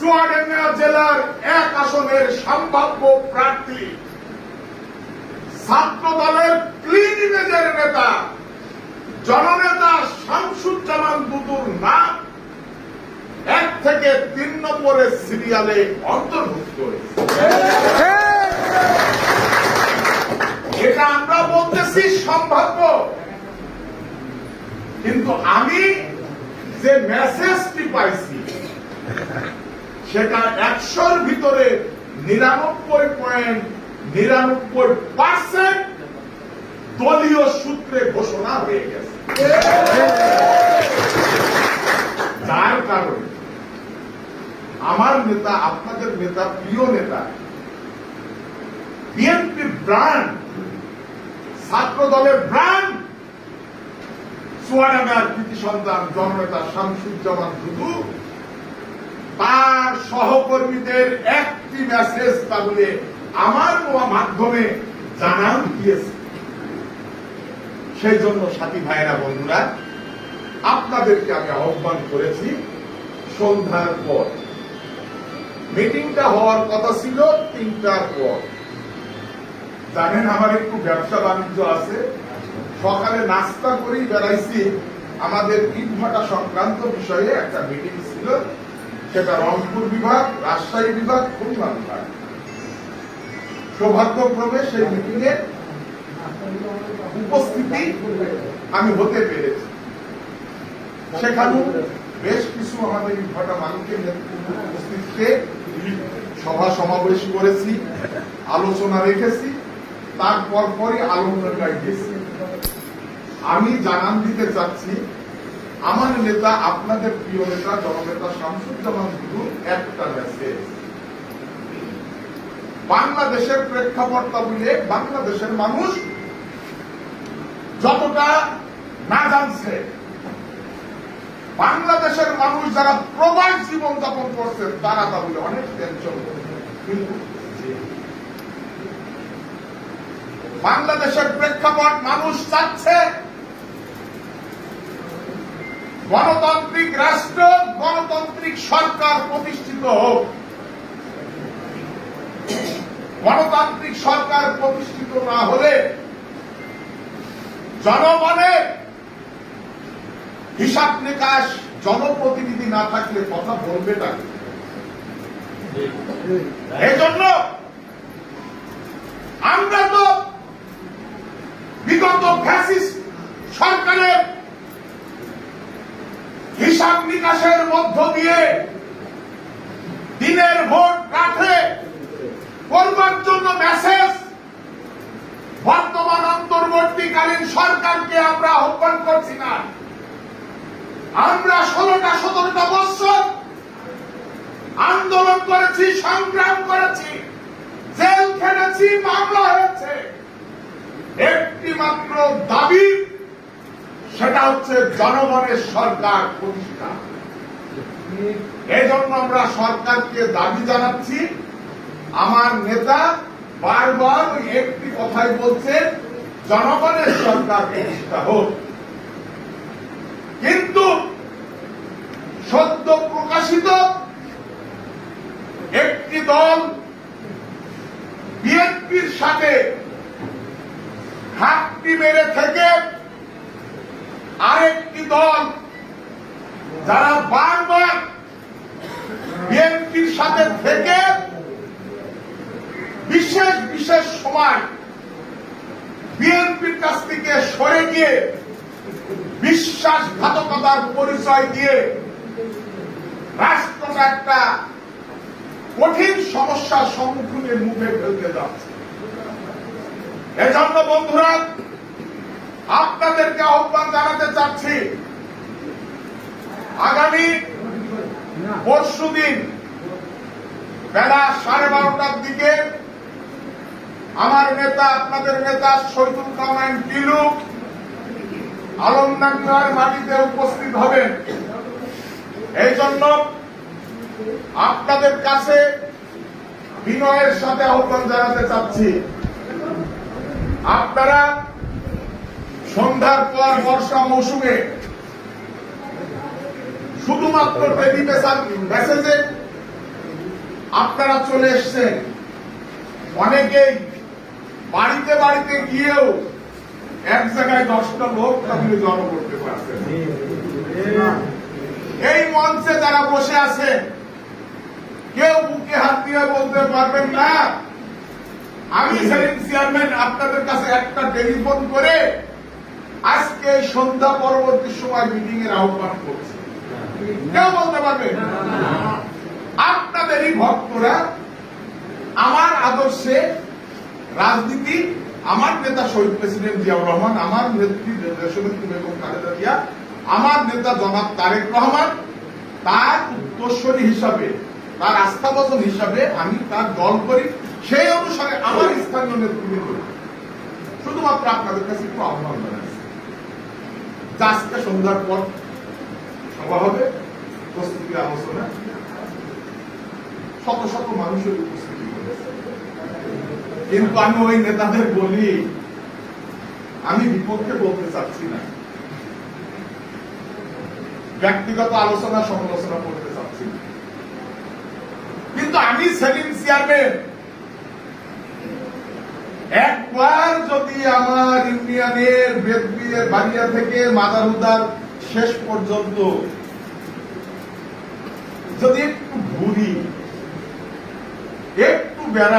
চুয়াডাঙ্গা জেলার 1 আসনের সম্ভাব্য প্রার্থী ছাত্র দলের ক্লিন ইমেজের নেতা জননেতা শামসুজ্জামান দুদুর নাম 1 থেকে 3 নম্বরের সিরিয়ালে অন্তর্ভুক্ত হয়েছে। এটা আমরা বলতেছি সম্ভাব্য, কিন্তু আমি যে মেসেজটি পাইছি সেটা 100-র ভিতরে 99.99% দলীয় সূত্রে ঘোষণা হয়ে গেছে। যার কারণে আমার নেতা, আপনাদের নেতা, প্রিয় নেতা, বিএনপির ব্র্যান্ড, ছাত্র দলের ব্র্যান্ড, চুয়াডাঙ্গার কৃতি সন্তান জননেতা শামসুজ্জামান দুদু তার সহকর্মীদের একটি মেসেজ তাহলে আমার মাধ্যমে জানান দিয়েছে। সেই জন্য সাথী ভাইয়েরা, বন্ধুরা, আপনাদেরকে আমি আহ্বান করেছি সন্ধ্যার পর। মিটিংটা হওয়ার কথা ছিল 3টার পর। জানেন আমার একটু ব্যবসা বাণিজ্য আছে, সকালে নাস্তা করেই বেড়াইছি। আমাদের ইটভাটা সংক্রান্ত বিষয়ে একটা মিটিং ছিল, সেটা রংপুর বিভাগ, রাজশাহী বিভাগ, খুলনা বিভাগ। সৌভাগ্যক্রমে সেই মিটিং এ উপস্থিতি আমি হতে পেরেছি। সেখানেও বেশ কিছু আমাদের ইটভাটা মানুষের উপস্থিতিতে সভা সমাবেশ করেছি, আলোচনা রেখেছি, তারপর পরে আলোচনায় গেছি। আমি জানান দিতে চাচ্ছি, আমার নেতা, আপনাদের প্রিয় নেতা জননেতা শামসুজ্জামান দুদুর একটা মেসেজ বাংলাদেশের প্রেক্ষাপট মিলে বাংলাদেশের মানুষ যতটা না জানছে, বাংলাদেশের মানুষ যারা প্রবাস জীবন যাপন করছে তারা তাহলে অনেক টেনশন করছে। কিন্তু বাংলাদেশের প্রেক্ষাপট মানুষ চাচ্ছে গণতান্ত্রিক রাষ্ট্র, গণতান্ত্রিক সরকার প্রতিষ্ঠিত হোক। গণতান্ত্রিক সরকার প্রতিষ্ঠিত না হলে জনগণের হিসাব নিকাশ, জনপ্রতিনিধি না থাকলে কথা বলবে না। এই জন্য আমরা তো বিগত ফ্যাসিস্ট সরকারের হিসাব নিকাশের মধ্য দিয়ে দিনের ভোট রাতে করবার জন্য মেসেজ বর্তমান অন্তর্বর্তীকালীন সরকারকে আমরা আহ্বান করছি না। আমরা 16-17টা বছর আন্দোলন করেছি, সংগ্রাম করেছি, জেল খেটেছি, মামলা হয়েছে। একটি মাত্র দাবি, সেটা হচ্ছে জনগণের সরকার প্রতিষ্ঠা। এজন্য আমরা সরকারকে দাবি জানাচ্ছি। আমার নেতা বারবার একটি কথাই বলছে, জনগণের সরকার প্রতিষ্ঠা হোক। কিন্তু সদ্য প্রকাশিত একটি দল বিএনপির সাথে হাতটি মেরে থেকে আরেকটি দল যারা বারবার বিএনপির সাথে থেকে বিশেষ বিশেষ সময় বিএনপির কাছ থেকে সরে গিয়ে বিশ্বাসঘাতকতার পরিচয় দিয়ে রাষ্ট্রটা একটা কঠিন সমস্যার সম্মুখীনের মুখে ফেলতে যাচ্ছে। এজন্য বন্ধুরা, আপনাদেরকে আহ্বান জানাতে চাচ্ছি, আগামী পরশুদিন বেলা 12:30টার দিকে আমার নেতা, আপনাদের নেতা শহীদুল কামাল টিলু আলমডাঙ্গার মাটিতে উপস্থিত হবেন। এই জন্য আপনাদের কাছে বিনয়ের সাথে আহ্বান জানাতে চাচ্ছি, আপনারা সন্ধ্যার পর বর্ষা মৌসুমে শুধুমাত্র টেলিভিশন মেসেজে আপনারা চলে এসছেন, অনেকেই বাড়িতে বাড়িতে গিয়েও এক জায়গায় 10টা লোক তাহলে জড়ো করতে পারছেন। এই মঞ্চে যারা বসে আছেন কেউ বুকে হাত দিয়ে বলতে পারবেন না আমি সেলিম চেয়ারম্যান আপনাদের কাছে একটা টেলিফোন করে আজকে সন্ধ্যা পরবর্তী সময় মিটিং এর আহ্বান করছি। কেউ বলতে পারবে? আপনাদেরই ভক্তরা আমার আদর্শে রাজনীতি, আমার নেতা শহীদ প্রেসিডেন্ট জিয়াউর রহমান, আমার নেত্রী দেশনেত্রী বেগম খালেদা জিয়া, আমার নেতা জনাব তারেক রহমান, তার উত্তরসূরি হিসাবে, তার আস্থাভাজন হিসাবে আমি তার দল করি। সেই অনুসারে আমার স্থানীয় নেতৃবৃন্দ শুধুমাত্র আপনাদের কাছে একটু আহ্বান জানাচ্ছি, আজকে সন্ধ্যার পর সভা হবে, প্রস্তুতি আলোচনা, শত শত মানুষের উপস্থিতি হবে। কিন্তু আমি ওই নেতাদের বলি, আমি বিপক্ষে বলতে চাচ্ছি না, ব্যক্তিগত আলোচনা সমালোচনা করতে চাচ্ছি না, কিন্তু আমি সেলিম চেয়ারম্যান একবার যদি আমার ইউনিয়নের বেদবিয়ের বাড়িয়া থেকে মাদারুদার শেষ পর্যন্ত যদি একটু ঘুরি, একটু বেড়া